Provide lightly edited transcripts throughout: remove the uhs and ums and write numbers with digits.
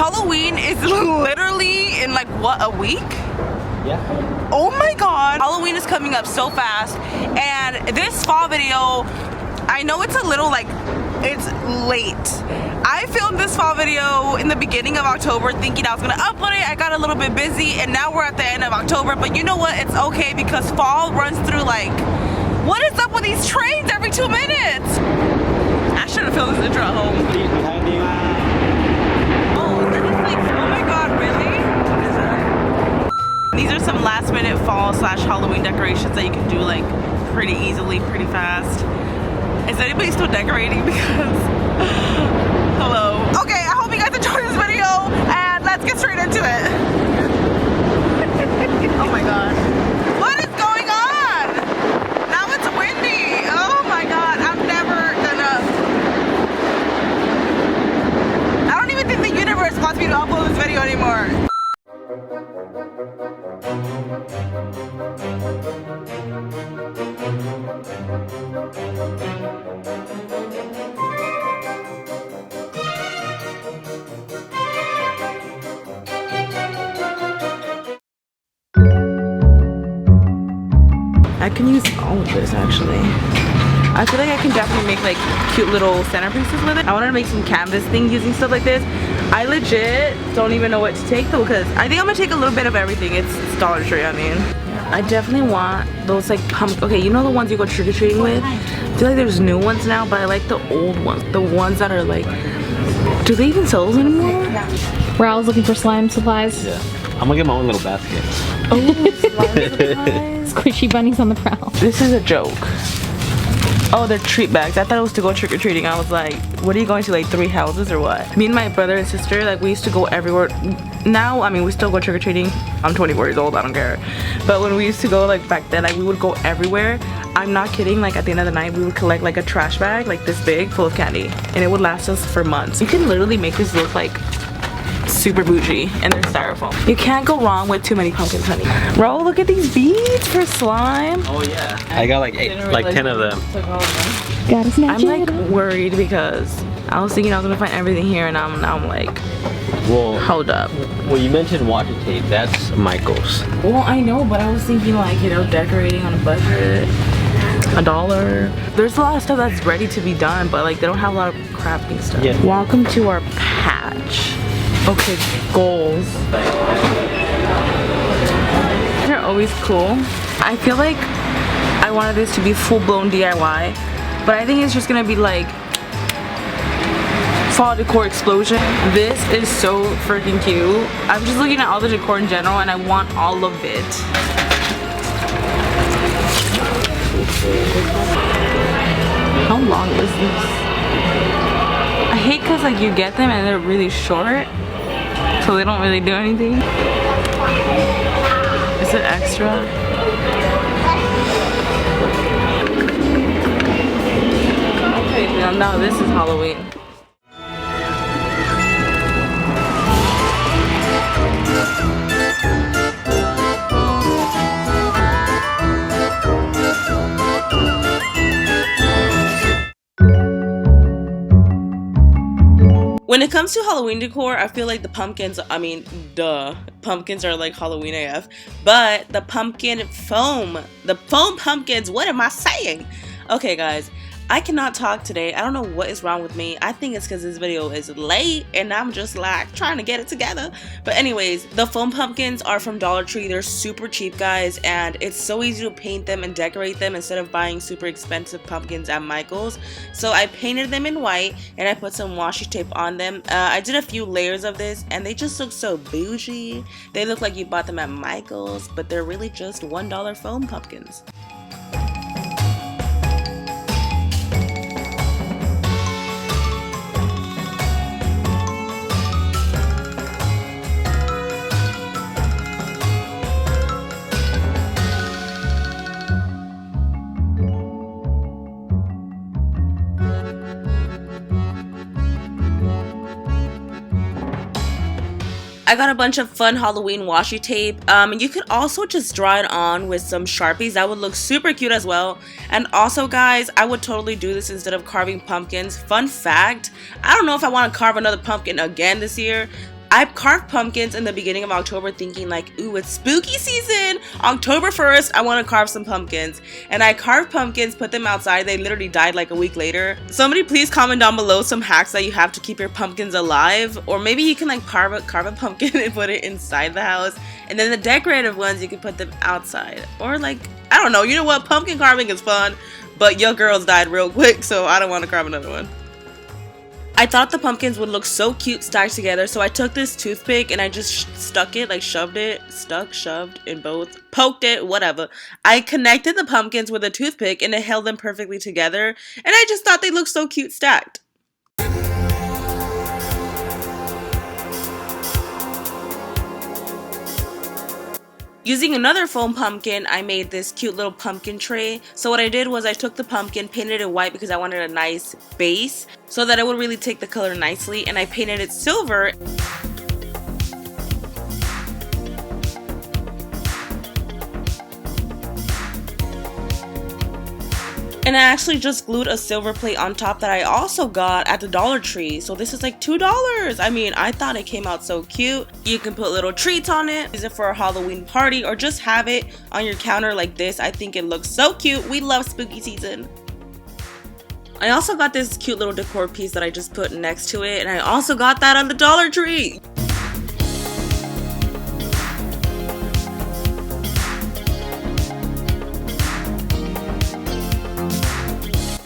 Halloween is literally in like what, a week? Yeah. Oh my god, Halloween is coming up so fast, and this fall video, I know it's a little like, it's late. I filmed this fall video in the beginning of October thinking I was gonna upload it. I got a little bit busy and now we're at the end of October, but you know what, it's okay because fall runs through like, what is up with these trains every 2 minutes? I should have filmed this intro at home. Oh, this is like, oh my god, really? These are some last minute fall / Halloween decorations that you can do like pretty easily, pretty fast. Is anybody still decorating? Because, hello. Okay, I hope you guys enjoyed this video and let's get straight into it. Oh my god. What is going on? Now it's windy. Oh my god, I'm never gonna. I don't even think the universe wants me to upload this video anymore. I can use all of this actually. I feel like I can definitely make like cute little centerpieces with it. I wanted to make some canvas thing using stuff like this. I legit don't even know what to take though, because I think I'm gonna take a little bit of everything. It's Dollar Tree, I mean. I definitely want those like okay, you know the ones you go trick-or-treating with? I feel like there's new ones now, but I like the old ones. The ones that are like, do they even sell those anymore? Raul's looking for slime supplies. Yeah. I'm gonna get my own little basket. Oh, slime supplies. Squishy bunnies on the prowl. This is a joke. Oh, they're treat bags. I thought it was to go trick-or-treating. I was like, what are you going to, like 3 houses or what? Me and my brother and sister, like we used to go everywhere. Now, I mean, we still go trick-or-treating. I'm 24 years old, I don't care. But when we used to go like back then, like we would go everywhere. I'm not kidding, like at the end of the night, we would collect like a trash bag, like this big, full of candy. And it would last us for months. You can literally make this look like super bougie, and they're styrofoam. You can't go wrong with too many pumpkins, honey. Bro, look at these beads for slime. Oh yeah. I got like 10 of them. Gotta snatch I'm like it. worried because I was thinking I was gonna find everything here, and now I'm like, Well, hold up. well, you mentioned washi tape. That's Michael's. Well, I know, but I was thinking like, you know, decorating on a budget, $1. There's a lot of stuff that's ready to be done, but like they don't have a lot of crafting stuff. Yeah. Welcome to our patch. Okay, goals. They're always cool. I feel like I wanted this to be full-blown DIY, but I think it's just gonna be like fall decor explosion. This is so freaking cute. I'm just looking at all the decor in general and I want all of it. How long is this? I hate cause like you get them and they're really short, so they don't really do anything. Is it extra? Okay, now this is Halloween. When it comes to Halloween decor, I feel like the pumpkins, I mean, duh, pumpkins are like Halloween AF, but the pumpkin foam, the foam pumpkins, what am I saying? Okay guys, I cannot talk today. I don't know what is wrong with me. I think it's because this video is late and I'm just like trying to get it together. But anyways, the foam pumpkins are from Dollar Tree. They're super cheap, guys, and it's so easy to paint them and decorate them instead of buying super expensive pumpkins at Michael's. So I painted them in white and I put some washi tape on them. I did a few layers of this and they just look so bougie. They look like you bought them at Michael's, but they're really just $1 foam pumpkins. I got a bunch of fun Halloween washi tape. You could also just draw it on with some Sharpies. That would look super cute as well. And also, guys, I would totally do this instead of carving pumpkins. Fun fact, I don't know if I want to carve another pumpkin again this year. I carved pumpkins in the beginning of October thinking like, ooh, it's spooky season. October 1st, I want to carve some pumpkins. And I carved pumpkins, put them outside. They literally died like a week later. Somebody please comment down below some hacks that you have to keep your pumpkins alive. Or maybe you can like carve a pumpkin and put it inside the house. And then the decorative ones, you can put them outside. Or like, I don't know. You know what? Pumpkin carving is fun. But your girls died real quick, so I don't want to carve another one. I thought the pumpkins would look so cute stacked together, so I took this toothpick and I just stuck it, like shoved in both, poked it, whatever. I connected the pumpkins with a toothpick and it held them perfectly together, and I just thought they looked so cute stacked. Using another foam pumpkin, I made this cute little pumpkin tray. So what I did was I took the pumpkin, painted it white because I wanted a nice base so that it would really take the color nicely, and I painted it silver. And I actually just glued a silver plate on top that I also got at the Dollar Tree. So this is like $2. I mean, I thought it came out so cute. You can put little treats on it, use it for a Halloween party, or just have it on your counter like this. I think it looks so cute. We love spooky season. I also got this cute little decor piece that I just put next to it, and I also got that on the Dollar Tree.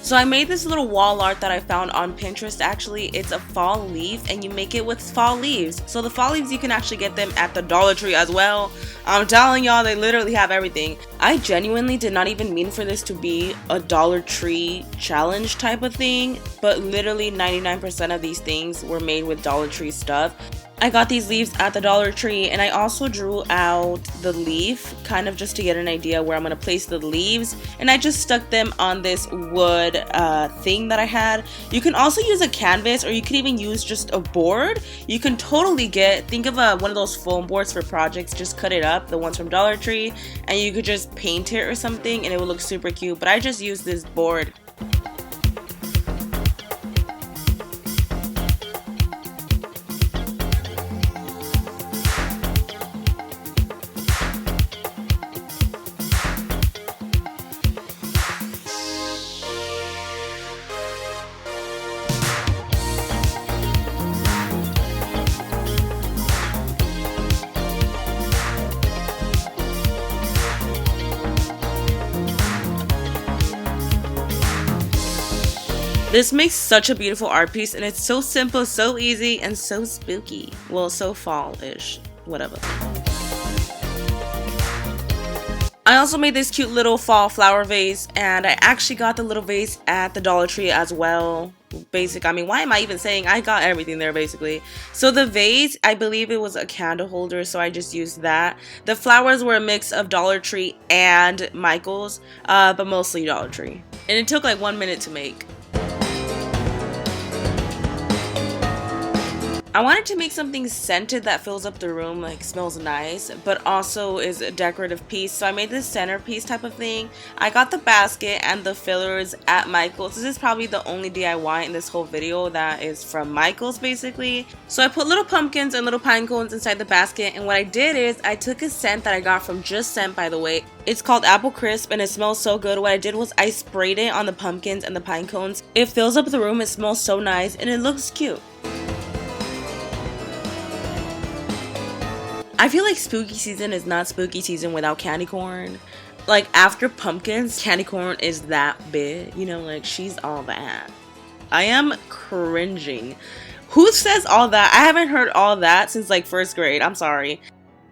So I made this little wall art that I found on Pinterest. Actually, it's a fall leaf and you make it with fall leaves. So the fall leaves, you can actually get them at the Dollar Tree as well. I'm telling y'all, they literally have everything. I genuinely did not even mean for this to be a Dollar Tree challenge type of thing, but literally 99% of these things were made with Dollar Tree stuff. I got these leaves at the Dollar Tree, and I also drew out the leaf kind of just to get an idea where I'm going to place the leaves, and I just stuck them on this wood thing that I had. You can also use a canvas, or you can even use just a board. You can totally think of one of those foam boards for projects, just cut it up, the ones from Dollar Tree, and you could just paint it or something and it would look super cute, but I just used this board. This makes such a beautiful art piece, and it's so simple, so easy, and so spooky. Well, so fall-ish, whatever. I also made this cute little fall flower vase, and I actually got the little vase at the Dollar Tree as well. I mean, why am I even saying I got everything there basically? So the vase, I believe it was a candle holder, so I just used that. The flowers were a mix of Dollar Tree and Michael's, but mostly Dollar Tree. And it took like 1 minute to make. I wanted to make something scented that fills up the room, like smells nice, but also is a decorative piece. So I made this centerpiece type of thing. I got the basket and the fillers at Michael's. This is probably the only DIY in this whole video that is from Michael's basically. So I put little pumpkins and little pine cones inside the basket, and what I did is I took a scent that I got from Just Scent, by the way. It's called Apple Crisp and it smells so good. What I did was I sprayed it on the pumpkins and the pine cones. It fills up the room, it smells so nice, and it looks cute. I feel like spooky season is not spooky season without candy corn. Like after pumpkins, candy corn is that big, you know, like she's all that. I am cringing. Who says all that? I haven't heard all that since like first grade. I'm sorry.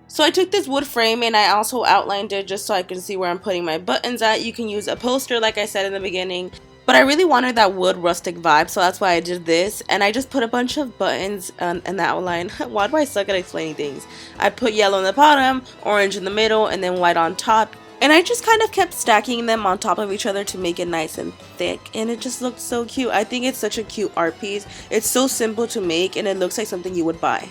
So I took this wood frame and I also outlined it just so I can see where I'm putting my buttons at. You can use a poster like I said in the beginning. But I really wanted that wood rustic vibe, so that's why I did this. And I just put a bunch of buttons in the outline. Why do I suck at explaining things? I put yellow in the bottom, orange in the middle, and then white on top. And I just kind of kept stacking them on top of each other to make it nice and thick. And it just looked so cute. I think it's such a cute art piece. It's so simple to make and it looks like something you would buy.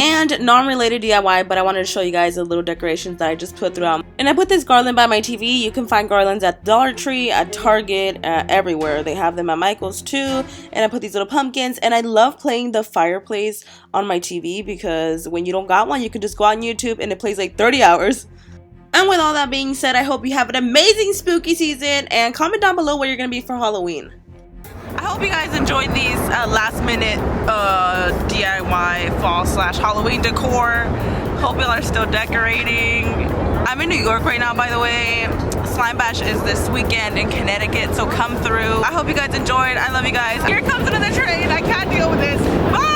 And non-related DIY, but I wanted to show you guys the little decorations that I just put throughout. And I put this garland by my TV. You can find garlands at Dollar Tree, at Target, everywhere. They have them at Michael's too. And I put these little pumpkins. And I love playing the fireplace on my TV because when you don't got one, you can just go on YouTube and it plays like 30 hours. And with all that being said, I hope you have an amazing spooky season. And comment down below where you're going to be for Halloween. I hope you guys enjoyed these last minute DIY fall/Halloween decor. Hope y'all are still decorating. I'm in New York right now, by the way. Slime Bash is this weekend in Connecticut, so come through. I hope you guys enjoyed. I love you guys. Here comes another train. I can't deal with this. Bye!